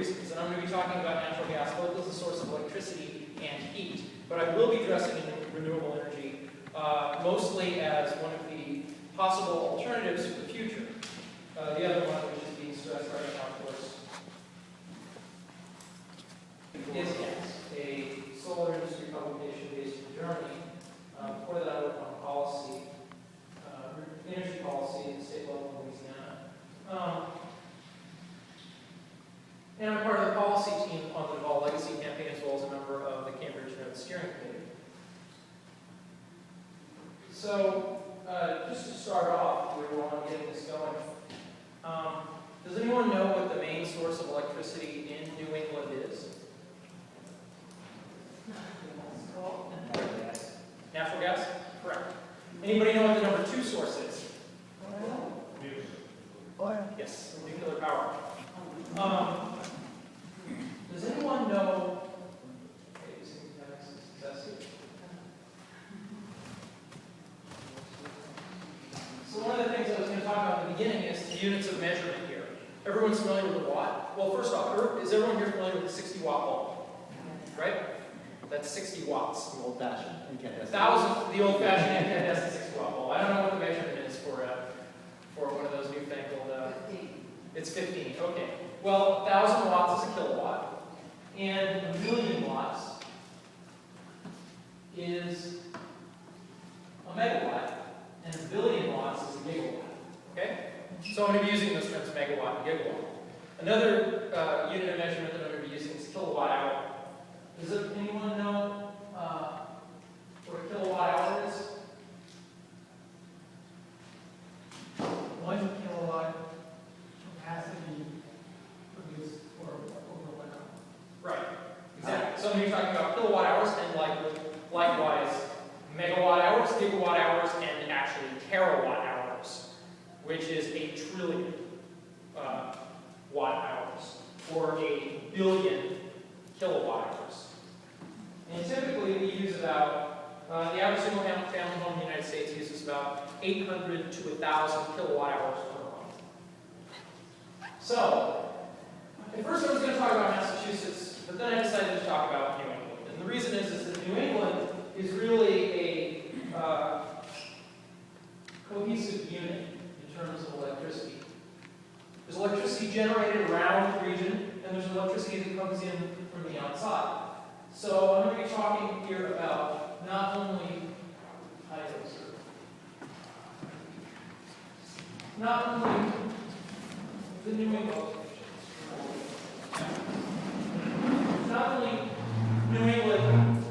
reasons. And I'm going to be talking about natural gas both as a source of electricity and heat. But I will be addressing renewable energy mostly as one of the possible alternatives for the future. The other one, which is being stressed right now, of course, is gas, a solar industry publication based in Germany. Before that, I worked on policy, energy policy at the state level in Louisiana. And I'm part of the policy team on the Devolve Legacy campaign, as well as a member of the Cambridge Node Steering Committee. So, just to start off, we were on getting this going. Does anyone know what the main source of electricity in New England is? Natural gas? Correct. Anybody know what the number 2 source is? Oil. Yes, nuclear power. Does anyone know? Okay, you seem to be having some success here. So one of the things I was going to talk about at the beginning is the units of measurement here. Everyone's familiar with the watt? Well, first off, is everyone here familiar with the 60-watt bulb? Right? That's 60 watts. The old-fashioned incandescent. The old-fashioned incandescent 60-watt bulb. I don't know what the measurement is for one of those newfangled. 15. It's 15. Okay. Well, 1,000 watts is a kilowatt, and 1,000,000 watts is a megawatt, and 1,000,000,000 watts is a gigawatt. Okay? So I'm going to be using those terms megawatt and gigawatt. Another unit of measurement that I'm going to be using is kilowatt hour. Does anyone know what a kilowatt hour is? 1 kilowatt capacity produced for over 1 hour. Right. Exactly. So when you're talking about kilowatt hours, and likewise megawatt hours, gigawatt hours, and actually terawatt hours, which is 1 trillion watt hours, or 1,000,000,000 kilowatt hours. And typically we use about, the average single family home in the United States uses about 800 to 1,000 kilowatt hours per month. So, at first I was going to talk about Massachusetts, but then I decided to talk about New England. And the reason is that New England is really a cohesive unit in terms of electricity. There's electricity generated around the region, and there's electricity that comes in from the outside. So I'm going to be talking here about not only the New England,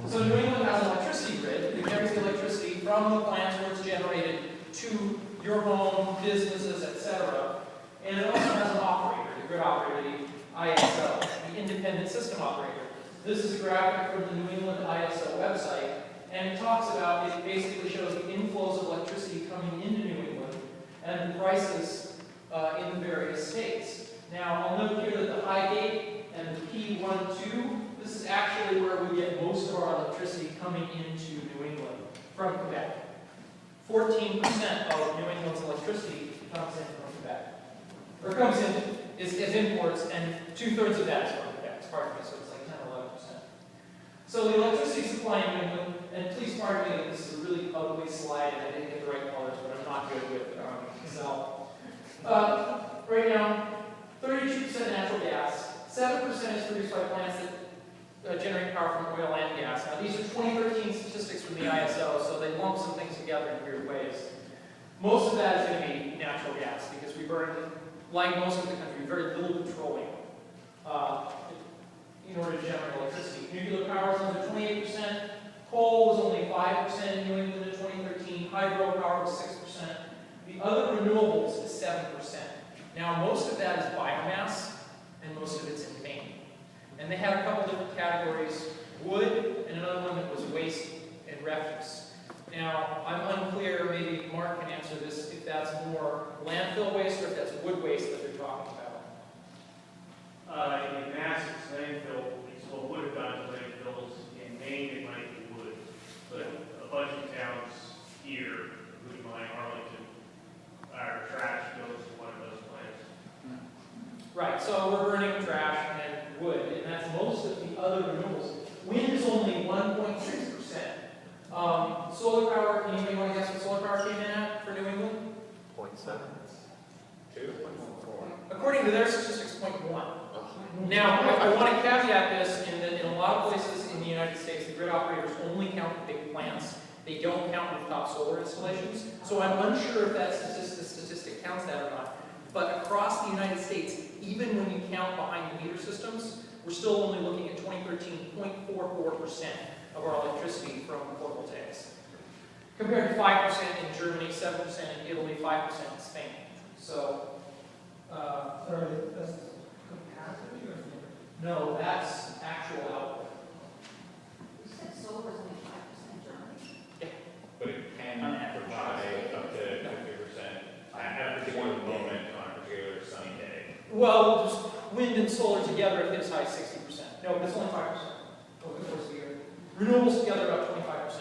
so New England has an electricity grid that carries the electricity from the plants where it's generated to your home, businesses, etc. And it also has an operator, the grid operator, the ISO, the independent system operator. This is a graphic from the New England ISO website, and it talks about, it basically shows the inflows of electricity coming into New England and the prices in the various states. Now, I'll note here that the Highgate and the P12, this is actually where we get most of our electricity coming into New England from Quebec. 14% of New England's electricity comes in from Quebec. Or comes in is imports, and 2/3 of that is from Quebec, pardon me, so it's like 10 or 11%. So the electricity supply in New England, and please pardon me that this is a really ugly slide and I didn't get the right colors, but I'm not good with Excel. Right now, 32% natural gas, 7% is produced by plants that generate power from oil and gas. Now these are 2013 statistics from the ISO, so they lump some things together in weird ways. Most of that is going to be natural gas because we burn, like most of the country, very little petroleum in order to generate electricity. Nuclear power is under 28%. Coal was only 5% in New England in 2013. Hydropower was 6%. The other renewables is 7%. Now, most of that is biomass, and most of it's in Maine. And they had a couple different categories: wood, and another one that was waste and refuse. Now, I'm unclear, maybe Mark can answer this, if that's more landfill waste or if that's wood waste that they're talking about. In Mass, it's landfill. It's what would have gone to landfills. In Maine, it might be wood. But a bunch of towns here, including mine, Arlington, our trash goes to one of those plants. Right, so we're burning trash, and other renewables. Wind is only 1.6%. Solar power, anybody want to guess what solar power came in at for New England? 0.7. 2.4. According to their statistics, 0.1. Now, I want to caveat this in that in a lot of places in the United States, the grid operators only count the big plants. They don't count rooftop solar installations. So I'm unsure if that statistic counts that or not. But across the United States, even when you count behind the meter systems, we're still only looking at 2013, 0.44% of our electricity from photovoltaics. Compared to 5% in Germany, 7% in Italy, 5% in Spain. So, Sorry, that's capacity or? no, that's actual output. You said solar is only 5% Germany. But it can provide up to 50% at a particular moment on a particular sunny day. Well, just wind and solar together, it hits high 60%. No, but it's only 5% over the course of the year. Renewables together about 25%.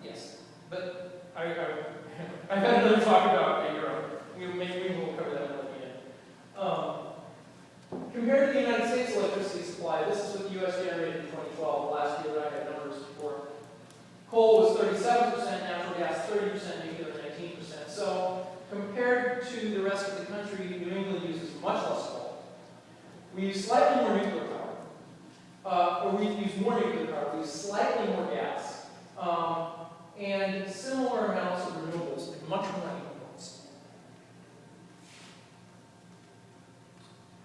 Yes, but I've had another talk about Europe. We will cover that another minute. Compared to the United States electricity supply, this is what the U.S. generated in 2012, last year that I had numbers for. Coal was 37%, natural gas 30%, nuclear 19%. So compared to the rest of the country, New England uses much less coal. We use slightly more nuclear power. Or we use more nuclear power, we use slightly more gas, and similar amounts of renewables, and much more imports.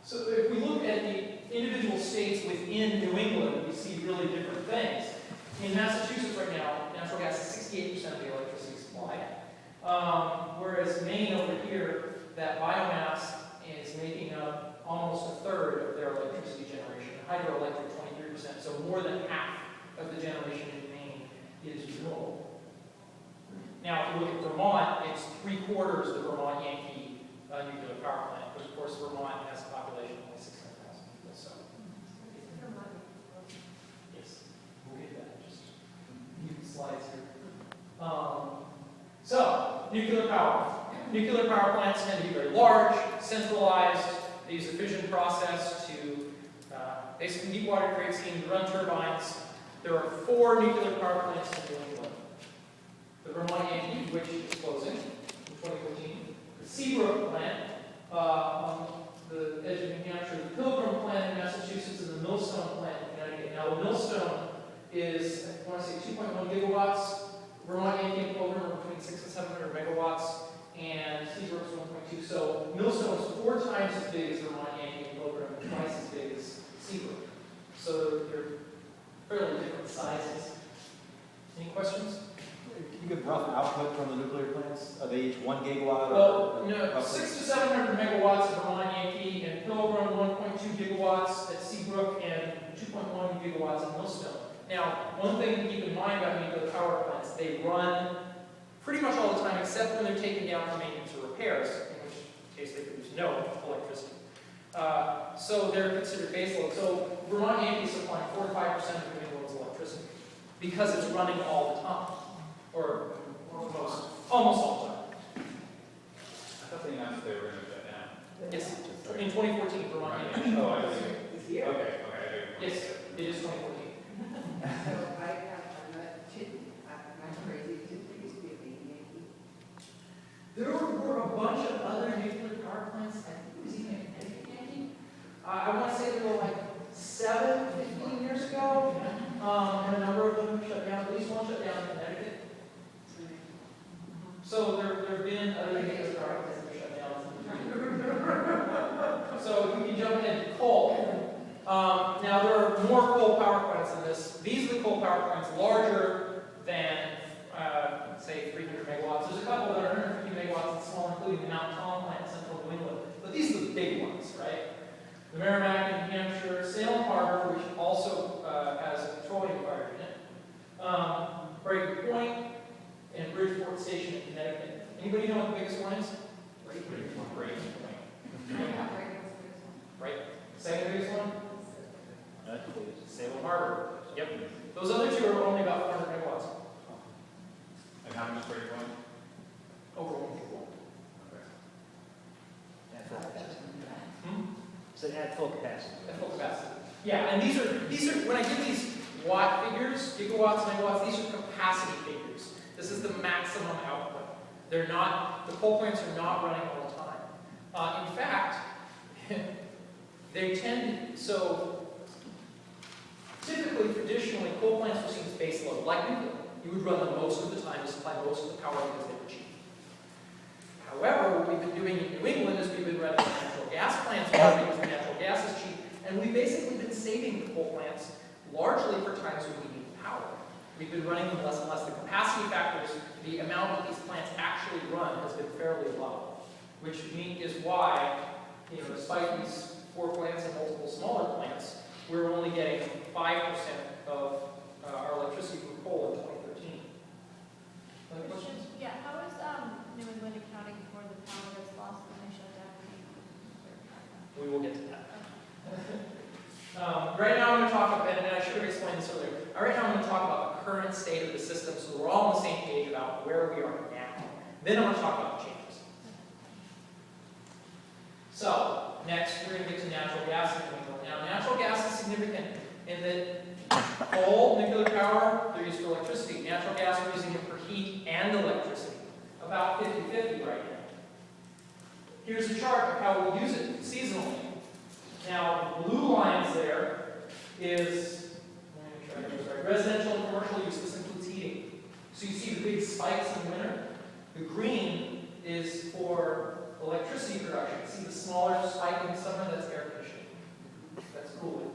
So if we look at the individual states within New England, we see really different things. In Massachusetts right now, natural gas is 68% of the electricity supply, whereas Maine over here, that biomass is making up almost a third of their electricity generation. Hydroelectric, 23%, so more than half of the generation in Maine is renewable. Now, if you look at Vermont, it's 3/4 the Vermont Yankee nuclear power plant, but of course Vermont has a population of only 600,000 people, so. Yes, we'll get that, just a few slides here. So, nuclear power. Nuclear power plants tend to be very large, centralized. They use a fission process to basically deep water create steam to run turbines. There are 4 nuclear power plants in New England. The Vermont Yankee, which is closing in 2014. The Seabrook plant on the edge of New Hampshire. The Pilgrim plant in Massachusetts, and the Millstone plant in Connecticut. Now, the Millstone is, I want to say, 2.1 gigawatts. Vermont Yankee and Pilgrim are between 600 and 700 megawatts. And Seabrook's 1.2. So Millstone is 4 times as big as Vermont Yankee and Pilgrim, and twice as big as Seabrook. So they're fairly different sizes. Any questions? Can you give rough output from the nuclear plants? Are they each 1 gigawatt? Well, or no, 600 to 700 megawatts at Vermont Yankee, and Pilgrim 1.2 gigawatts at Seabrook, and 2.1 gigawatts at Millstone. Now, one thing to keep in mind about nuclear power plants, they run pretty much all the time, except when they're taken down for maintenance or repairs, in which case they produce no electricity. So they're considered baseload. So Vermont Yankee is supplying 4 to 5% of New England's electricity because it's running all the time, or almost all the time. I thought they announced they were going to shut down. Yes, in 2014, Vermont Yankee. Oh, I see. Okay. Yes, it is 2014. So I'm crazy, there used to be a baby Yankee. There were a bunch of other nuclear power plants. I think it was even a Connecticut Yankee. I want to say there were like 15 years ago, and a number of them shut down. At least one shut down in Connecticut. So there have been other nuclear power plants that shut down. So if we can jump ahead to coal. Now there are more coal power plants than this. These are the coal power plants larger than, say, 300 megawatts. There's a couple that are 150 megawatts and smaller, including the Mount Tom plant in central New England. But these are the big ones, right? The Merrimack in New Hampshire, Salem Harbor, which also has a petroleum-fired unit, Breaker Point, and Bridgeport Station in Connecticut. Anybody know what the biggest one is? Breaker Point. Right. Second biggest one? Salem Harbor. Yep. Those other 2 are only about 400 megawatts. And how much break point? Over 1 gigawatt. Okay. At full capacity. Hmm? So at full capacity. At full capacity. Yeah, and these are, when I give these watt figures, gigawatts, megawatts, these are capacity figures. This is the maximum output. They're not, the coal plants are not running all the time. In fact, they tend, so typically, traditionally, coal plants were seen as base load, like nuclear. You would run them most of the time to supply most of the power because they were cheap. However, what we've been doing in New England is we've been running natural gas plants more because the natural gas is cheap, and we've basically been saving the coal plants largely for times when we need power. We've been running them less and less. The capacity factors, the amount that these plants actually run has been fairly low, which is why, despite these 4 plants and multiple smaller plants, we're only getting 5% of our electricity from coal in 2013. Other questions? Yeah, how is New England accounting for the power that's lost when they shut down? We will get to that. Right now I'm going to talk about, and I should have explained this earlier, right now I'm going to talk about the current state of the system so we're all on the same page about where we are now. Then I'm going to talk about the changes. So, next we're going to get to natural gas in New England. Now, natural gas is significant in that coal, nuclear power, they're used for electricity. Natural gas, we're using it for heat and electricity. About 50-50 right now. Here's a chart of how we use it seasonally. Now, the blue lines there is, let me try to get this right, residential and commercial use. This includes heating. So you see the big spikes in winter. The green is for electricity production. See the smaller spike in summer? That's air conditioning. That's cooling.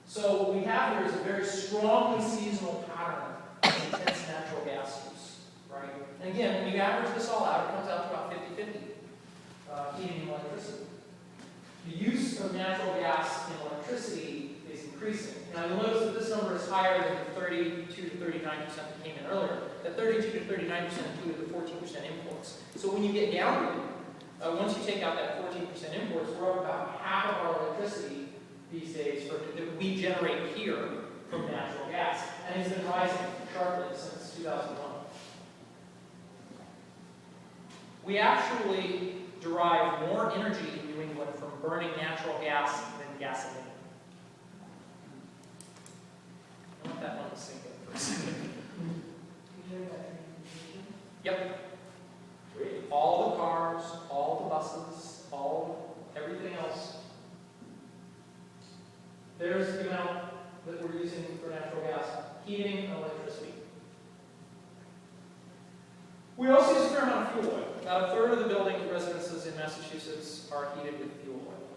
So what we have here is a very strongly seasonal pattern of intense natural gas use, right? And again, when you average this all out, it comes out to about 50-50, heating and electricity. The use of natural gas in electricity is increasing. Now you'll notice that this number is higher than the 32 to 39% that came in earlier. That 32 to 39% included the 14% imports. So when you get down to it, once you take out that 14% imports, we're up about half of our electricity these days that we generate here from natural gas. And it's been rising sharply since 2001. We actually derive more energy in New England from burning natural gas than gasoline. I want that one to sink in for a second. Yep. All the cars, all the buses, everything else. There's the amount that we're using for natural gas, heating and electricity. We also use a fair amount of fuel oil. About a third of the building residences in Massachusetts are heated with fuel oil,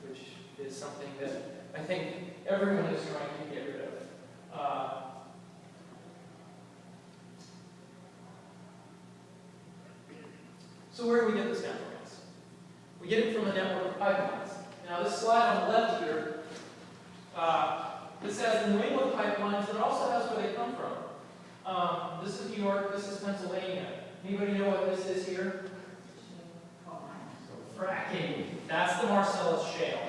which is something that I think everyone is trying to get rid of. So where do we get this natural gas? We get it from a network of pipelines. Now this slide on the left here, this has the New England pipelines, and it also has where they come from. This is New York, this is Pennsylvania. Anybody know what this is here? Fracking. That's the Marcellus Shale.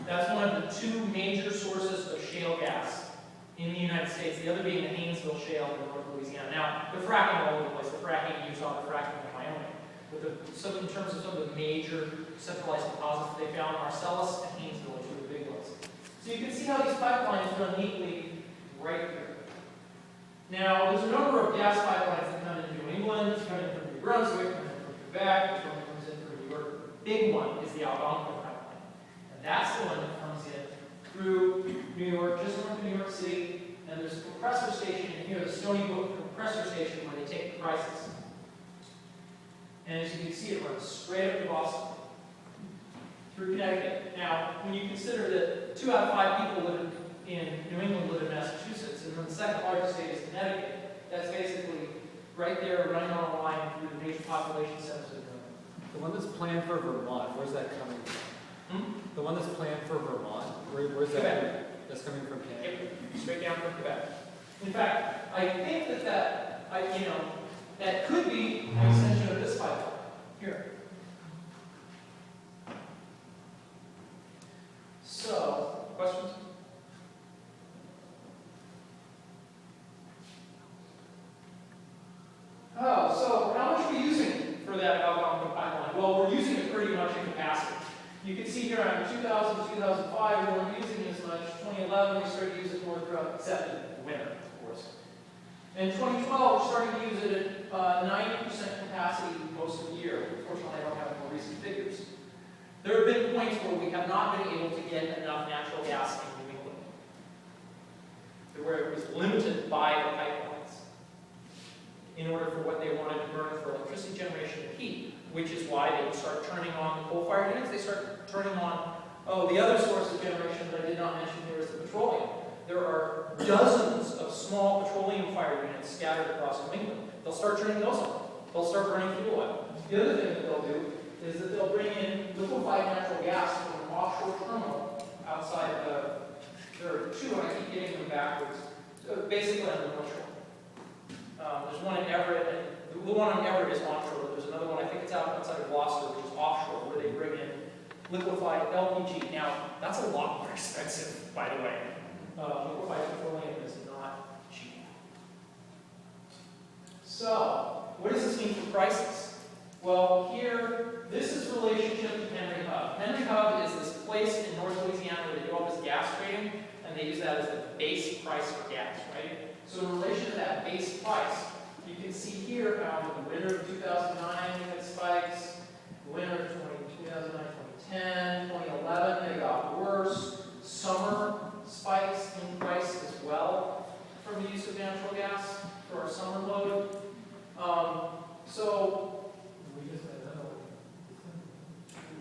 That's one of the 2 major sources of shale gas in the United States, the other being the Haynesville Shale in North Louisiana. Now, they're fracking all over the place. They're fracking in Utah, they're fracking in Wyoming. But in terms of some of the major centralized deposits they found, Marcellus and Haynesville are 2 of the big ones. So you can see how these pipelines run neatly right here. Now, there's a number of gas pipelines that come into New England, coming from New Brunswick, coming from Quebec, which one comes in from New York. The big one is the Algonquin pipeline. And that's the one that comes in through New York, just north of New York City. And there's a compressor station in here, the Stony Brook compressor station, where they take the prices. And as you can see, it runs straight up to Boston, through Connecticut. Now, when you consider that 2 out of 5 people live in New England live in Massachusetts, and then the second largest state is Connecticut, that's basically right there running on a line through the major population centers of New England. The one that's planned for Vermont, where's that coming from? The one that's planned for Vermont, where's that? Quebec. That's coming from Canada? Yep, straight down from Quebec. In fact, I think that could be an extension of this pipeline. Here. So, questions? Oh, so how much are we using for that Algonquin pipeline? Well, we're using it pretty much in capacity. You can see here around 2000, 2005, we weren't using as much. 2011, we started using more throughout, except in the winter, of course. In 2012, we're starting to use it at 90% capacity most of the year. Unfortunately, I don't have more recent figures. There have been points where we have not been able to get enough natural gas in New England, where it was limited by the pipelines in order for what they wanted to burn for electricity generation and heat, which is why they would start turning on the coal-fired units. They start turning on, the other source of generation that I did not mention here is the petroleum. There are dozens of small petroleum-fired units scattered across New England. They'll start turning those on. They'll start burning fuel oil. The other thing that they'll do is that they'll bring in liquefied natural gas from an offshore terminal outside there are two, and I keep getting them backwards, basically on the North Shore. There's one in Everett, and the one on Everett is onshore. There's another one, I think it's outside of Gloucester, which is offshore, where they bring in liquefied LPG. Now, that's a lot more expensive, by the way. Liquefied petroleum is not cheap. So, what does this mean for prices? Well, here, this is relationship to Henry Hub. Henry Hub is this place in North Louisiana where they do all this gas trading, and they use that as the base price for gas, right? So in relation to that base price, you can see here how in the winter of 2009 it spikes, the winter of 2009, 2010, 2011, they got worse. Summer spikes in price as well from the use of natural gas for our summer load.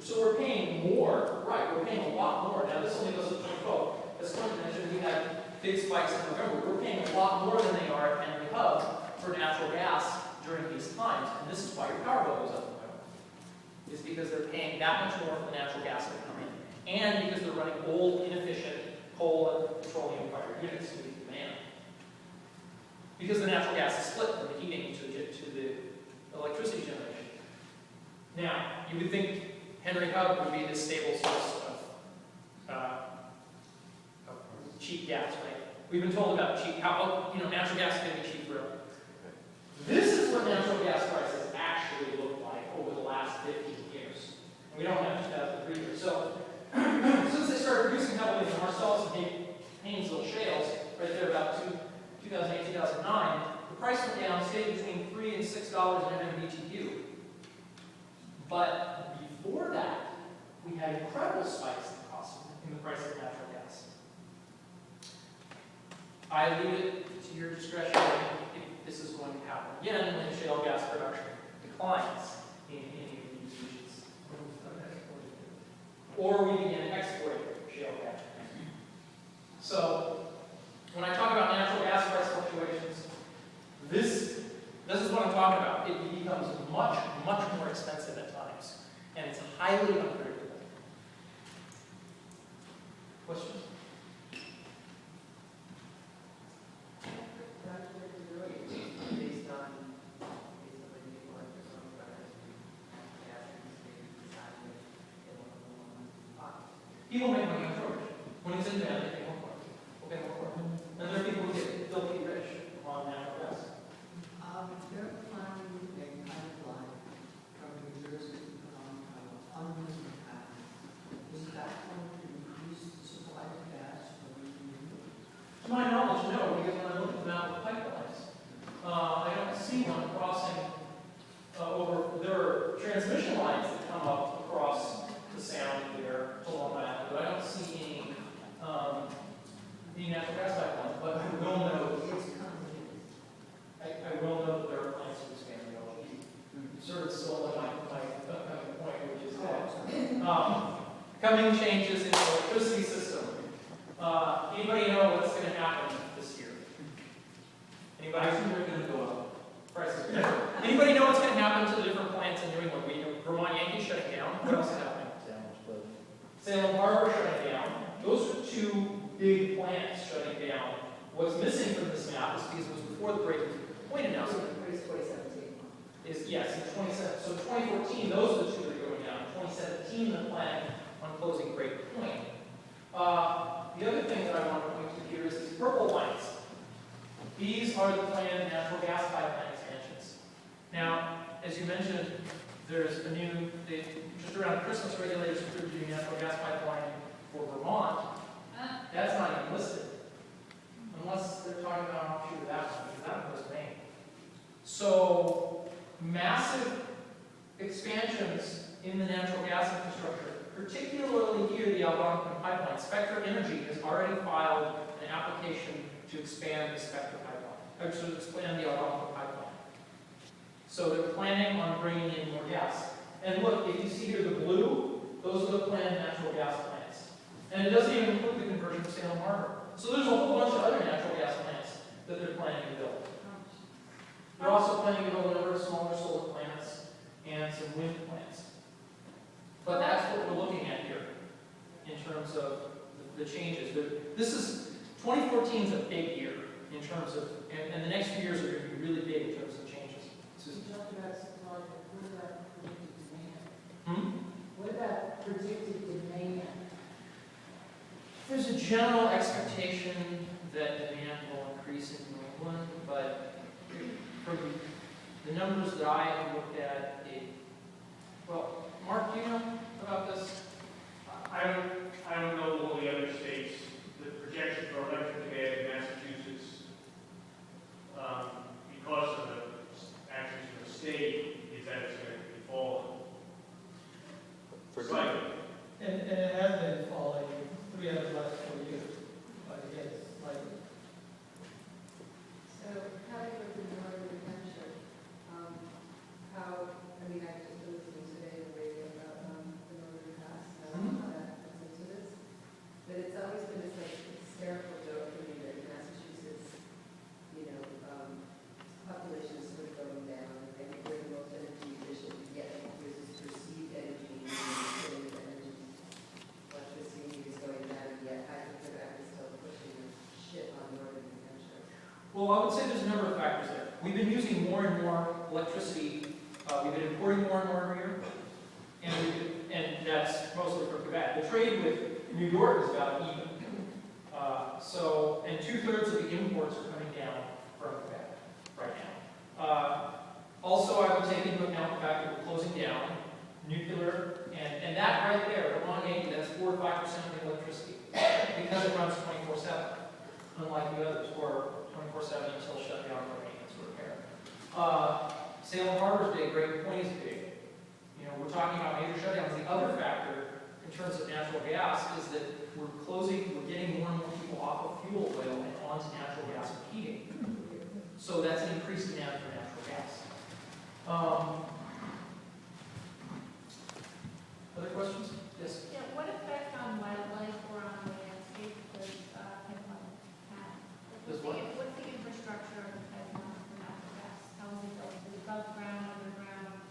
So we're paying more, right, we're paying a lot more. Now this only goes up to 2012. As Clint mentioned, we had big spikes in November. We're paying a lot more than they are at Henry Hub for natural gas during these times. And this is why your power bill goes up in November. Is because they're paying that much more for the natural gas that come in. And because they're running old, inefficient coal and petroleum-fired units to meet demand. Because the natural gas is split from the heating to the electricity generation. Now, you would think Henry Hub would be this stable source of cheap gas, right? We've been told about how natural gas is going to be cheap forever. This is what natural gas prices actually look like over the last 15 years. And we don't have 2003 here. So, since they started producing heavily in the Marcellus and Haynesville shales, right there about 2008, 2009, the price went down, stayed between $3 and $6 an MMBTU. But before that, we had incredible spikes in the price of natural gas. I leave it to your discretion if this is going to happen again when shale gas production declines in any of these regions. Or we begin exporting shale gas. So, when I talk about natural gas price fluctuations, this is what I'm talking about. It becomes much, much more expensive at times. And it's highly unpredictable. Questions? People make money on shortage. When it's in demand, they pay more for it. We'll pay more for it. And there are people who get filthy rich on natural gas. They're planning a pipeline from New Jersey unlimited path. Is that going to increase the supply of gas for the community? To my knowledge, no, because when I look at the map of pipelines, I don't see one crossing over. There are transmission lines that come up across the sound there to Long Island, but I don't see any natural gas pipelines. But I will know. I will know that there are plans to expand the LNG. You sort of stole my upcoming point, which is that coming changes in the electricity system. Anybody know what's going to happen this year? Anybody? I think they're going to go up. Prices. Anybody know what's going to happen to the different plants in New England? We know Vermont Yankee shutting down. What else is happening? Salem Harbor shutting down. Those are two big plants shutting down. What's missing from this map is because it was before the breaking point announcement. Yes, in 2017. So 2014, those are the two that are going down. 2017, the plan on closing Great Point. The other thing that I want to point to here is these purple lines. These are the planned natural gas pipeline expansions. Now, as you mentioned, there's a new, they just around Christmas, regulators approved a natural gas pipeline for Vermont. That's not even listed. Unless they're talking about an offshoot of that one, because that one was Maine. So, massive expansions in the natural gas infrastructure, particularly here, the Algonquin pipeline. Spectra Energy has already filed an application to expand the Spectra pipeline, or to expand the Algonquin pipeline. So they're planning on bringing in more gas. And look, if you see here the blue, those are the planned natural gas plants. And it doesn't even include the conversion of Salem Harbor. So there's a whole bunch of other natural gas plants that they're planning to build. They're also planning to build a number of smaller solar plants and some wind plants. But that's what we're looking at here in terms of the changes. But this is, 2014 is a big year in terms of, and the next few years are going to be really big in terms of changes. You talked about supply, but what about predicted demand? Hmm? What about predicted demand? There's a general expectation that demand will increase in New England, but from the numbers that I have looked at, well, Mark, do you know about this? I don't know all the other states. The projection for electric demand in Massachusetts, because of the actions of the state, is that it's going to be falling. Slightly. And it has been falling 3 out of the last 4 years, but again, it's like, So having lived in northern New Hampshire, I mean, I just been listening today on the radio about the northern pass, and I don't know how that comes into this. But it's always been this like hysterical joke for me that in Massachusetts, population is sort of going down, and we're the most energy efficient, yet there's this perceived energy, energy, electricity is going down, yet I think that is still pushing shit on northern New Hampshire. Well, I would say there's a number of factors there. We've been using more and more electricity. We've been importing more and more every year, and that's mostly from Quebec. The trade with New York is about even. And 2/3 of the imports are coming down from Quebec right now. Also, I would take into account the fact that we're closing down nuclear, and that right there, Vermont 80, that's 4 to 5% of the electricity, because it runs 24/7, unlike the others, or 24/7 until shut down for maintenance or repair. Salem Harbor's big, Great Point is big. We're talking about major shutdowns. The other factor in terms of natural gas is that we're getting more and more people off of fuel oil and onto natural gas for heating. So that's an increased demand for natural gas. Other questions? Yes? Yeah, what effect on wildlife or on the landscape does pipeline have? Does what? What's the infrastructure of the pipeline for natural gas? How is it built? Is it above ground, underground,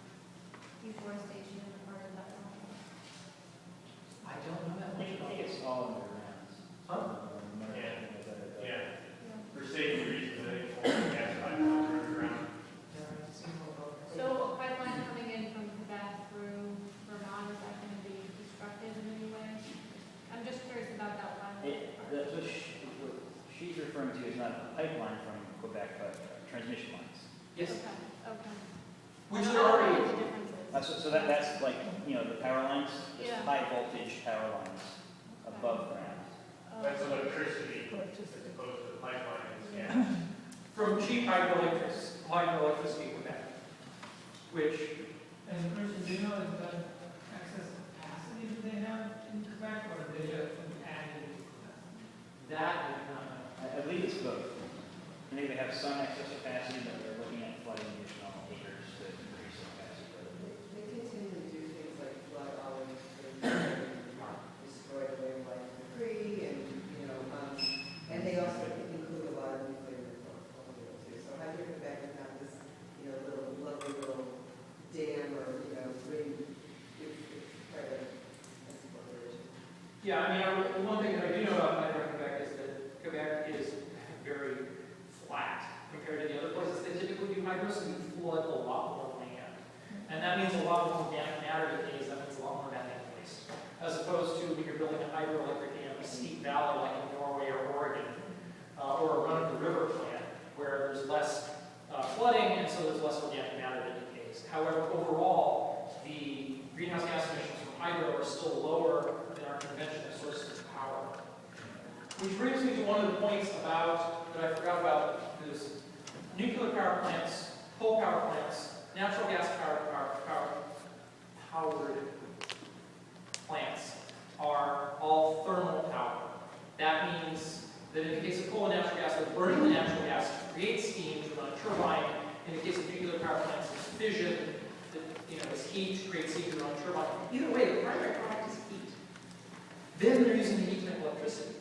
deforestation, or part of that? I don't know that I much about think this. it's all underground. Huh? Yeah. For safety reasons, I think all the gas pipelines are underground. So a pipeline coming in from Quebec through Vermont, is that going to be destructive in any way? I'm just curious about that wildlife part. That's what she's referring to is not a pipeline from Quebec, but transmission lines. Yes. Okay. Which I are don't know already, what the difference is. That's like, the power lines, just Yeah. high voltage power lines above ground. That's electricity, as opposed to the pipeline is gas. from cheap hydroelectricity Quebec, which, and Christian, do you know is that excess capacity that they have in Quebec, or are they just added capacity? that I do not know. I believe it's both. I think they have some excess capacity, but they're looking at flooding additional acres to increase the capacity. They continue to do things like flood olives and destroy the wildlife debris and they also include a lot of nuclear in their portfolio too. So Hydro-Quebec is not this, little lovely little dam or, ring. It's quite a corporation. Yeah, the one thing that I do know about Hydro-Quebec is that Quebec is very flat compared to the other places. They typically do hydro, so you flood a lot more land. And that means a lot more organic matter decays, that means a lot more methane waste. As opposed to when you're building a hydroelectric dam in a steep valley like in Norway or Oregon, or a run-of-the-river plant, where there's less flooding, and so there's less organic matter that decays. However, overall, the greenhouse gas emissions here are still lower than our conventional sources of power. Which brings me to one of the points about, that I forgot about, is nuclear power plants, coal power plants, natural gas powered plants are all thermal power. That means that in the case of coal and natural gas, they're burning the natural gas to create steam to run a turbine. In the case of nuclear power plants, it's fission, that, it's heat to create steam to run a turbine. Either way, the primary product is heat. Then they're using the heat to make electricity.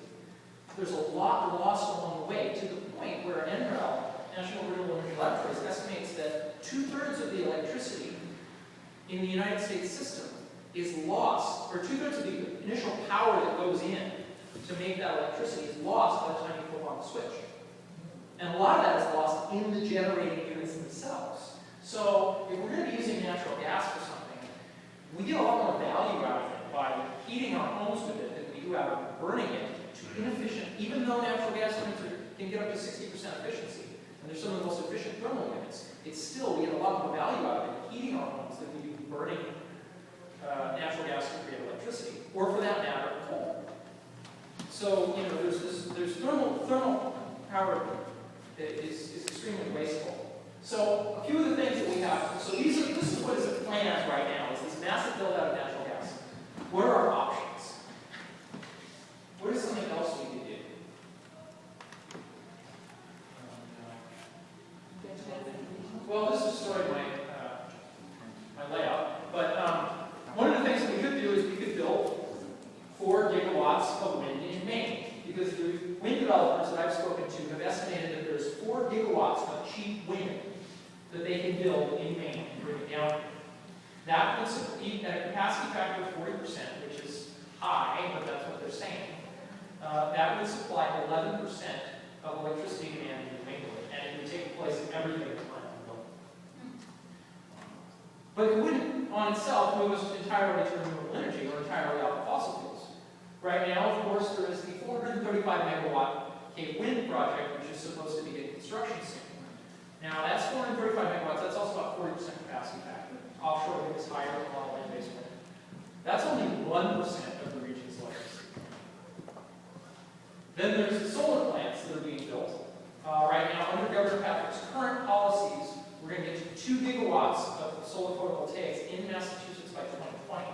There's a lot lost along the way, to the point where NREL, National Renewable Energy Laboratories, estimates that 2/3 of the electricity in the United States system is lost, or 2/3 of the initial power that goes in to make that electricity is lost by the time you flip on the switch. And a lot of that is lost in the generating units themselves. So if we're going to be using natural gas for something, we get a lot more value out of it by heating our homes with it than we do out of burning it to inefficient, even though natural gas units can get up to 60% efficiency, and they're some of the most efficient thermal units, it's still, we get a lot more value out of it heating our homes than we do burning natural gas to create electricity, or for that matter, coal. So, there's thermal power that is extremely wasteful. So, a few of the things that we have, so this is what is planned right now, is this massive build out of natural gas. What are our options? What is something else we could do? Well, this destroyed my layout, but one of the things that we could do is we could build 4 gigawatts of wind in Maine, because the wind developers that I've spoken to have estimated that there's 4 gigawatts of cheap wind that they can build in Maine and bring it down. That would support, at a capacity factor of 40%, which is high, but that's what they're saying. That would supply 11% of electricity demand in New England, and it would take place in everything that's planned to build. But it wouldn't, on itself, move us entirely to renewable energy or entirely off of fossil fuels. Right now, of course, there is the 435 megawatt Cape Wind project, which is supposed to begin construction soon. Now, that's 435 megawatts, that's also about 40% capacity factor. Offshore wind is higher than a lot of land-based wind. That's only 1% of the region's electricity. Then there's the solar plants that are being built. Right now, under Governor Patrick's current policies, we're going to get to 2 gigawatts of solar photovoltaics in Massachusetts by 2020.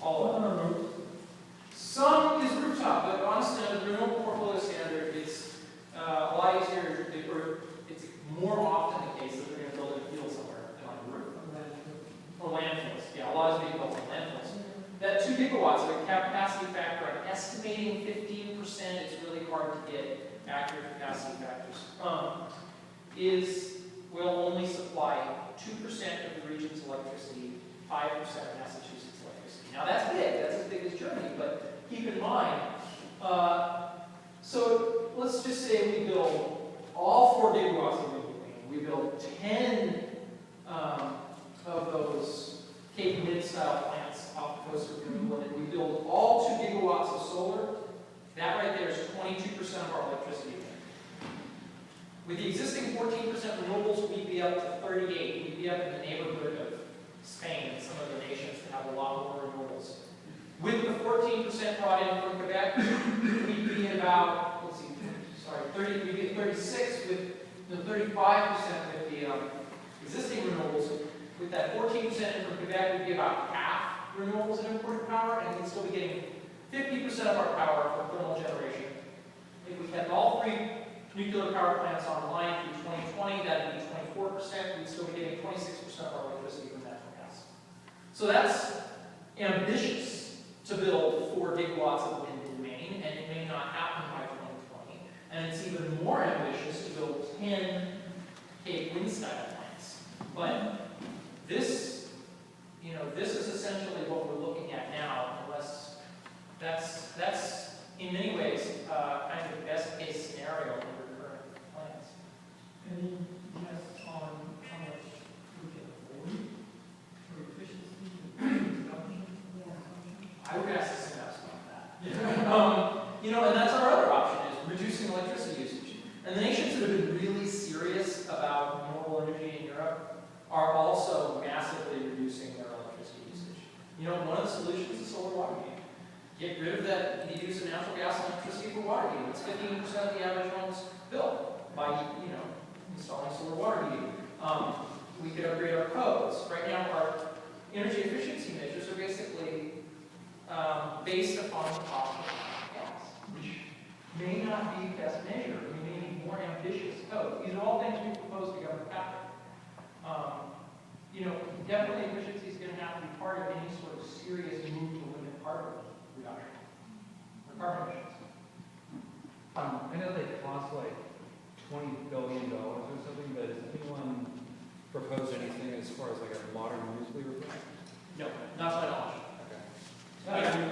All of them. Some is rooftop, but honestly, under the renewable portfolio standard, it's a lot easier, or it's more often the case that they're going to build in a field somewhere than on the roof. Or landfills. Yeah, a lot is being built on landfills. That 2 gigawatts of a capacity factor, I'm estimating 15%, it's really hard to get accurate capacity factors, will only supply 2% of the region's electricity, 5% of Massachusetts electricity. Now that's big, that's as big as Germany, but keep in mind, so let's just say we build all 4 gigawatts of renewable energy. We build 10 of those Cape Wind style plants off the coast of New England, and we build all 2 gigawatts of solar. That right there is 22% of our electricity. With the existing 14% renewables, we'd be up to 38. We'd be up in the neighborhood of Spain and some of the nations that have a lot more renewables. With the 14% brought in from Quebec, we'd be at about, we'd be at 36 with the 35% with the existing renewables. With that 14% in from Quebec, we'd be about half renewables and imported power, and we'd still be getting 50% of our power from thermal generation. If we kept all 3 nuclear power plants online through 2020, that would be 24%. We'd still be getting 26% of our electricity from natural gas. So that's ambitious to build 4 gigawatts of wind in Maine, and it may not happen by 2020. And it's even more ambitious to build 10 Cape Wind style plants. But this, this is essentially what we're looking at now, unless that's in many ways kind of the best case scenario under current plans. Any guess on how much we can afford for efficiency and production? I would ask the Senatus about that. And that's our other option, is reducing electricity usage. And the nations that have been really serious about renewable energy in Europe are also massively reducing solution is the solar water heating. Get rid of that, the use of natural gas and electricity for water heating. It's 15% of the average home's bill by, installing solar water heating. We could upgrade our codes. Right now, our energy efficiency measures are basically based upon the cost of gas, which may not be best measure. We may need more ambitious code. These are all things we propose to government after. Definitely efficiency is going to have to be part of any sort of serious move to limit carbon reduction or carbon emissions. I know they cost like $20 billion or something, but has anyone proposed anything as far as like a modern nuclear plant? No, not to my knowledge. Okay.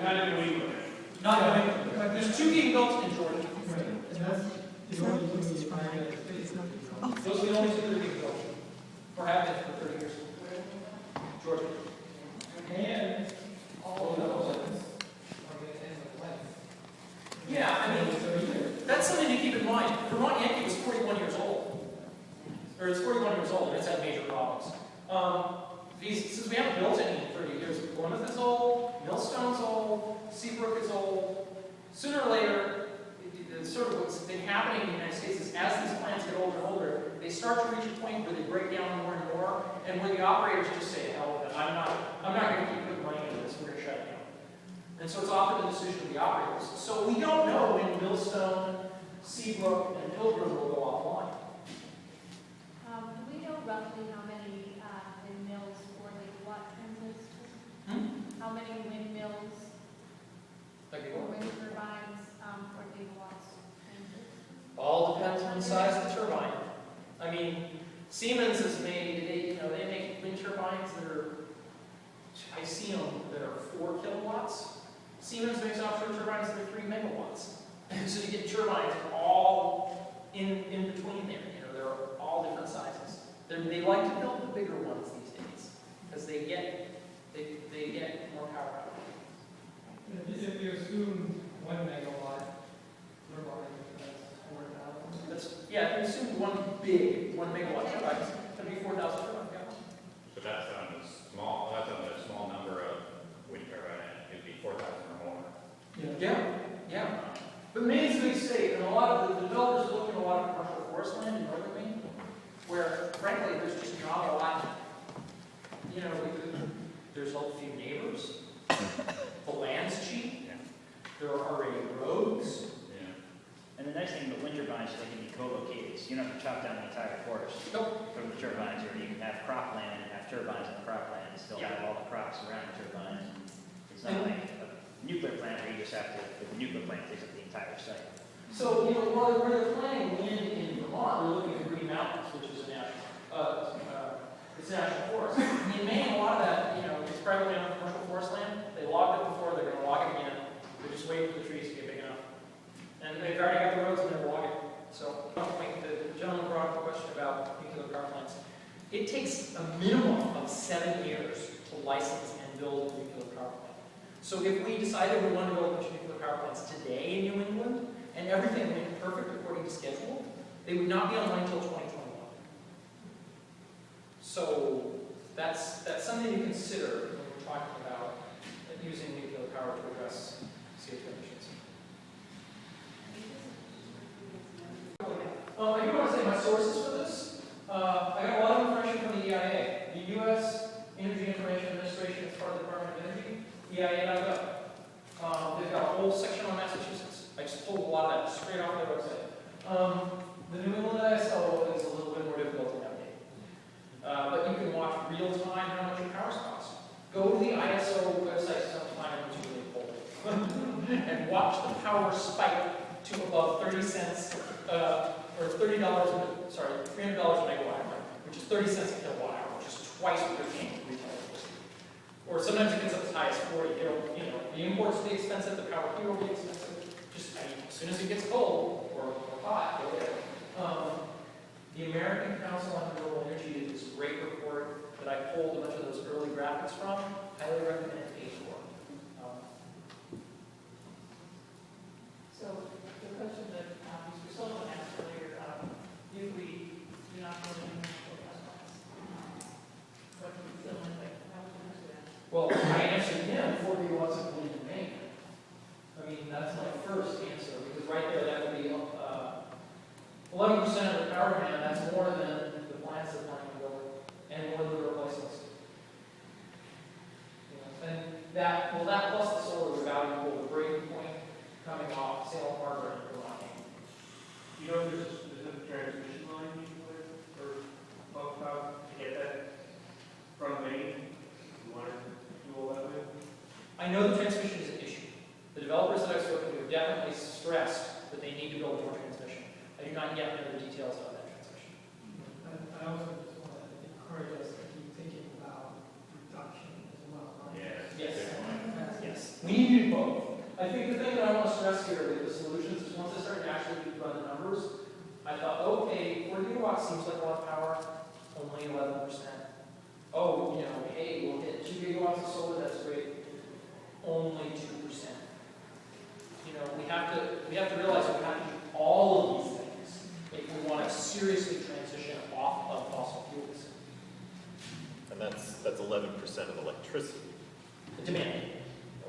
Not in New England. Not in New England. There's 2 being built in Georgia. And that's the only thing you find out is Those are the only 2 that are being built, or have been for 30 years. Georgia. and all of those are going to end the plan. Yeah, I mean, that's something to keep in mind. Vermont Yankee was 41 years old. Or it's 41 years old, and it's had major problems. Since we haven't built any in 30 years, Plymouth is old, Millstone's old, Seabrook is old. Sooner or later, sort of what's been happening in the United States is as these plants get older and older, they start to reach a point where they break down more and more, and where the operators just say, hell with it, I'm not going to keep putting money into this, we're going to shut it down. And so it's often the decision of the operators. So we don't know when Millstone, Seabrook, and Pilgrim will go offline. Do we know roughly how many windmills 4 gigawatt transits? How many windmills Like, or wind turbines 4 gigawatts transits? all depends on the size of the turbine. I mean, Siemens has made, they make wind turbines that are, I see them, that are 4 kilowatts. Siemens makes offshore turbines that are 3 megawatts. And so you get turbines all in between there. They're all different sizes. They like to build the bigger ones these days because they get more power out of it. If you assume 1 megawatt turbine, that's 4,000. If you assume one 1 megawatt turbine, that'd be 4,000 turbines. But that's on a small number of wind turbine, it'd be 4,000 or more. Yeah. But Maine's a big state, and a lot of the developers are looking at a lot of commercial forest land in northern Maine, where frankly, there's just not a lot, there's a few neighbors, the land's cheap, there are already roads. And the nice thing about wind turbines is they can be co-located, so you don't have to chop down the entire forest Nope. from the turbines, or you can have cropland and have turbines on the cropland and still have all the crops around the turbine. It's not like a nuclear plant where you just have to, the nuclear plant takes up the entire site. So, while they're planning wind in Vermont, they're looking at Green Mountains, which is a national forest. In Maine, a lot of that, it's privately owned commercial forest land. They logged it before, they're going to log it again. They're just waiting for the trees to get big enough. And they've already got the roads and they're logging. So, the gentleman brought up a question about nuclear power plants. It takes a minimum of 7 years to license and build a nuclear power plant. So if we decided we wanted to build a bunch of nuclear power plants today in New England, and everything went perfect according to schedule, they would not be online until 2021. So that's something to consider when we're talking about using nuclear power to address CO2 emissions. I do want to say my sources for this. I got a lot of information from the EIA. The U.S. Energy Information Administration is part of the Department of Energy. EIA.gov. They've got a whole section on Massachusetts. I just pulled a lot of that straight off their website. The New England ISO is a little bit more difficult to navigate. But you can watch real time how much your power's cost. Go to the ISO website sometime when it's really cold. And watch the power spike to above 30 cents, or $300 a megawatt hour, which is 30 cents a kilowatt hour, which is twice what you're paying for retail electricity. Or sometimes it gets up as high as 40. The imports will be expensive, the power here will be expensive. As soon as it gets cold or hot, you'll get it. The American Council on Renewable Energy did this great report that I pulled a bunch of those early graphics from. Highly recommend it for. So the question that Mr. Sullivan asked earlier, if we do not build any natural gas plants, what do we fill in, like, how would you answer that? Well, I answer again, 4 gigawatts of wind in Maine. I mean, that's my first answer, because right there, that would be 11% of the power demand, that's more than the plants that plan to build, and more than the replacements. You know, and that, well, that plus the solar is valuable, the breaking point coming off Salem Harbor and Vermont. You know, there's a specific transmission line you can put in, or talk about to get that from Maine? You want to do all that with? I know the transmission is an issue. The developers that I've spoken to have definitely stressed that they need to build more transmission. I do not yet know the details of that transmission. I also just want to encourage us to keep thinking about reduction as well. Yeah. Yes. Good point. Yes, we need to do both. I think the thing that I want to stress here with the solutions is once I started to actually run the numbers, I thought, okay, 4 gigawatts seems like a lot of power, only 11%. Oh, you know, hey, we'll hit 2 gigawatts of solar, that's great, only 2%. You know, we have to realize we have to do all of these things if we want to seriously transition off of fossil fuels. And that's 11% of electricity, The demand.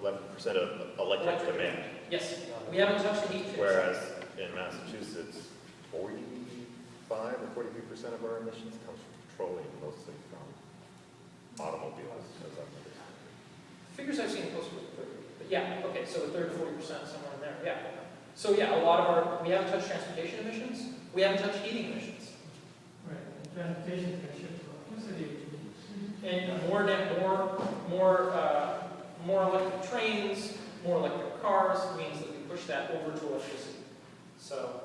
11% of electric demand. Yes, we haven't touched the heat phase. Whereas in Massachusetts, 45 or 43% of our emissions comes from petroleum, mostly from automobiles, as I've noticed. Figures I've seen closer to 30, but yeah, okay, so 30 to 40%, somewhere in there, yeah. So yeah, a lot of our, we haven't touched transportation emissions, we haven't touched heating emissions. Right, and transportation is going to shift to electricity. And more electric trains, more electric cars means that we push that over to electricity. So,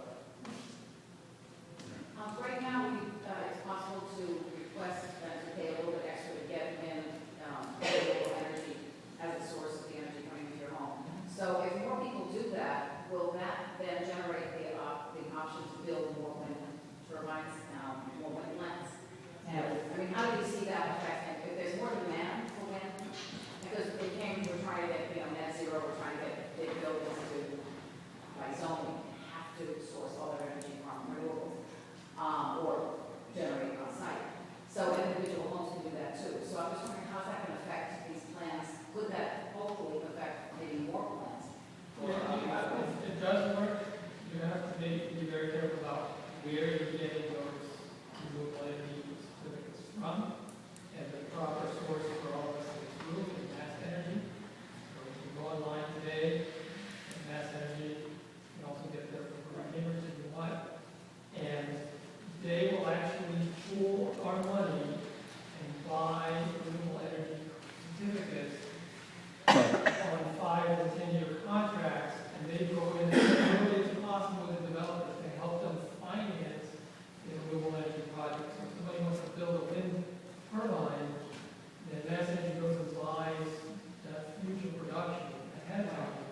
Right now, it's possible to request to pay a little bit extra to get in renewable energy as a source of the energy coming into your home. So if more people do that, will that then generate the option to build more wind turbines, more wind plants? And, I mean, how do you see that affecting, if there's more demand for wind? Because we're trying to get, net zero, we're trying to get big buildings to, by zoning, have to source all their energy from renewables, or generate on site. So individual homes can do that too. So I'm just wondering, how's that going to affect these plans? Could that hopefully affect maybe more plans? Yeah, if it does work, you have to be very careful about where you're getting those renewable energy certificates from, and the proper source for all of us to prove is mass energy. So if you go online today, and mass energy, you can also get there from Cambridge if you want, and they will actually pool our money and buy renewable energy certificates on 5 and 10-year contracts, and they go in as early as possible with the developers to help them finance the renewable energy projects. So if somebody wants to build a wind turbine, then Mass Energy goes and buys that future production ahead of time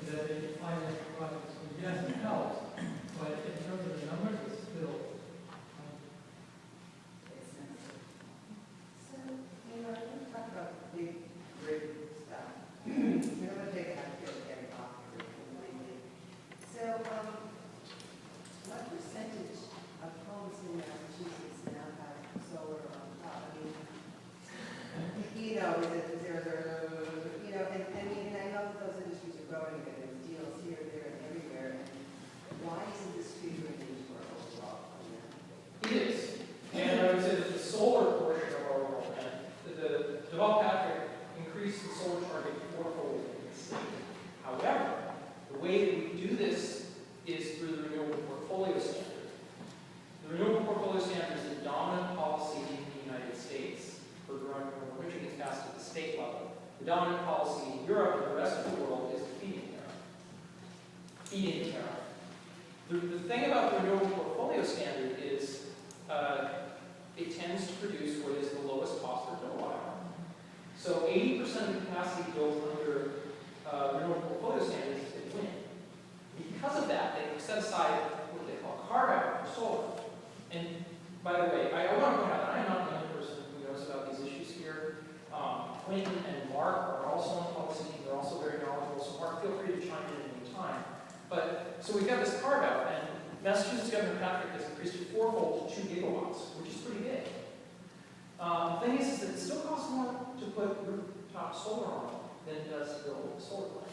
so that they can finance the project. So yes, it helps, but in terms of the numbers, it's still So, let's talk about big grid stuff. We're going to take it out here and get it off here completely. So, what percentage of homes in Massachusetts now have solar on top? I mean, is it zero, and I mean, I know that those industries are growing, and there's deals here, there, and everywhere. And why isn't this figuring into our overall plan? it is. And I would say that the solar portion of our overall plan, the developed Patrick increased the solar target fourfold in the state. However, the way that we do this is through the renewable portfolio standard. The renewable portfolio standard is the dominant policy in the United States for growing renewable energy. It's passed at the state level. The dominant policy in Europe and the rest of the world is the feed-in tariff. Feed-in tariff. The thing about the renewable portfolio standard is it tends to produce what is the lowest cost per kilowatt hour. So 80% of the capacity built under renewable portfolio standards is in wind. Because of that, they set aside what they call carve-out for solar. And by the way, I want to point out that I am not the only person who knows about these issues here. Quentin and Mark are also on the policy team. They're also very knowledgeable. So Mark, feel free to chime in at any time. But so we've got this carve-out, and Massachusetts Governor Patrick has increased it fourfold to 2 gigawatts, which is pretty big. The thing is that it still costs more to put rooftop solar on it than it does to build a solar plant.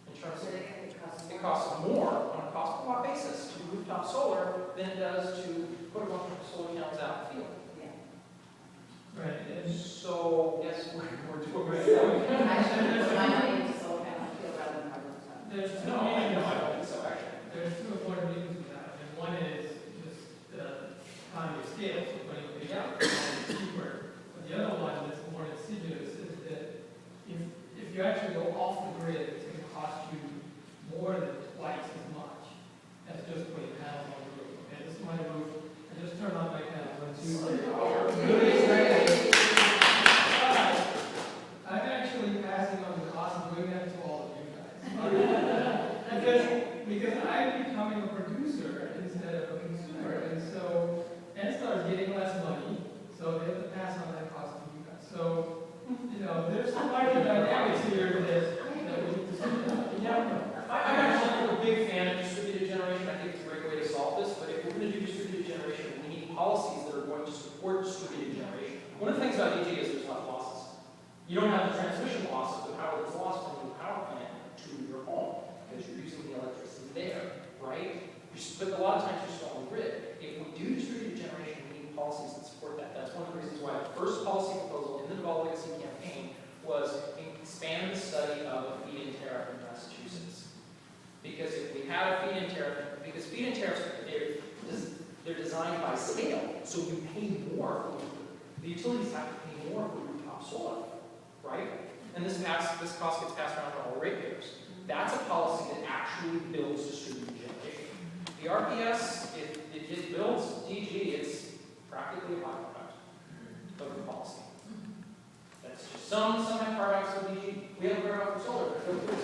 In terms So of, it it costs more on a cost per watt basis to do rooftop solar than it does to put a bunch of solar panels out in the field. Right, and So, yes, we're doing Right. it. Actually, put my money into solar panel field rather than my rooftop. there's two No, I reasons. don't think so, actually. There's two important reasons for that, and one is just the economy of scale, so putting it together, it's cheaper. But the other one that's more insidious is that if you actually go off the grid, it's gonna cost you more than twice as much as just putting panels on the roof. Okay, this is my roof, I just turned on my panels on Tuesday. I'm actually passing on the cost of doing that to all of you guys. Because I'm becoming a producer instead of a consumer, and so NSTAR is getting less money, so they have to pass on that cost to you guys. So, there's some market dynamics here that we need to sort out. I'm actually a big fan of distributed generation. I think it's a great way to solve this, but if we're going to do distributed generation, we need policies that are going to support distributed generation. One of the things about DG is there's less losses. You don't have the transmission losses of power that's lost from your power plant to your home, because you're using the electricity there, right? But a lot of times you're still on the grid. If we do distributed generation, we need policies that support that. That's one of the reasons why the first policy proposal in the Develop Legacy campaign was expand the study of a feed-in tariff in Massachusetts. Because if we had a feed-in tariff, because feed-in tariffs, they're designed by scale, so you pay more for the utilities have to pay more for rooftop solar, right? And this cost gets passed around to all ratepayers. That's a policy that actually builds distributed generation. The RPS, if it builds DG, it's practically a byproduct of the policy. That's just some have carve-outs for DG. We have a carve-out for solar, but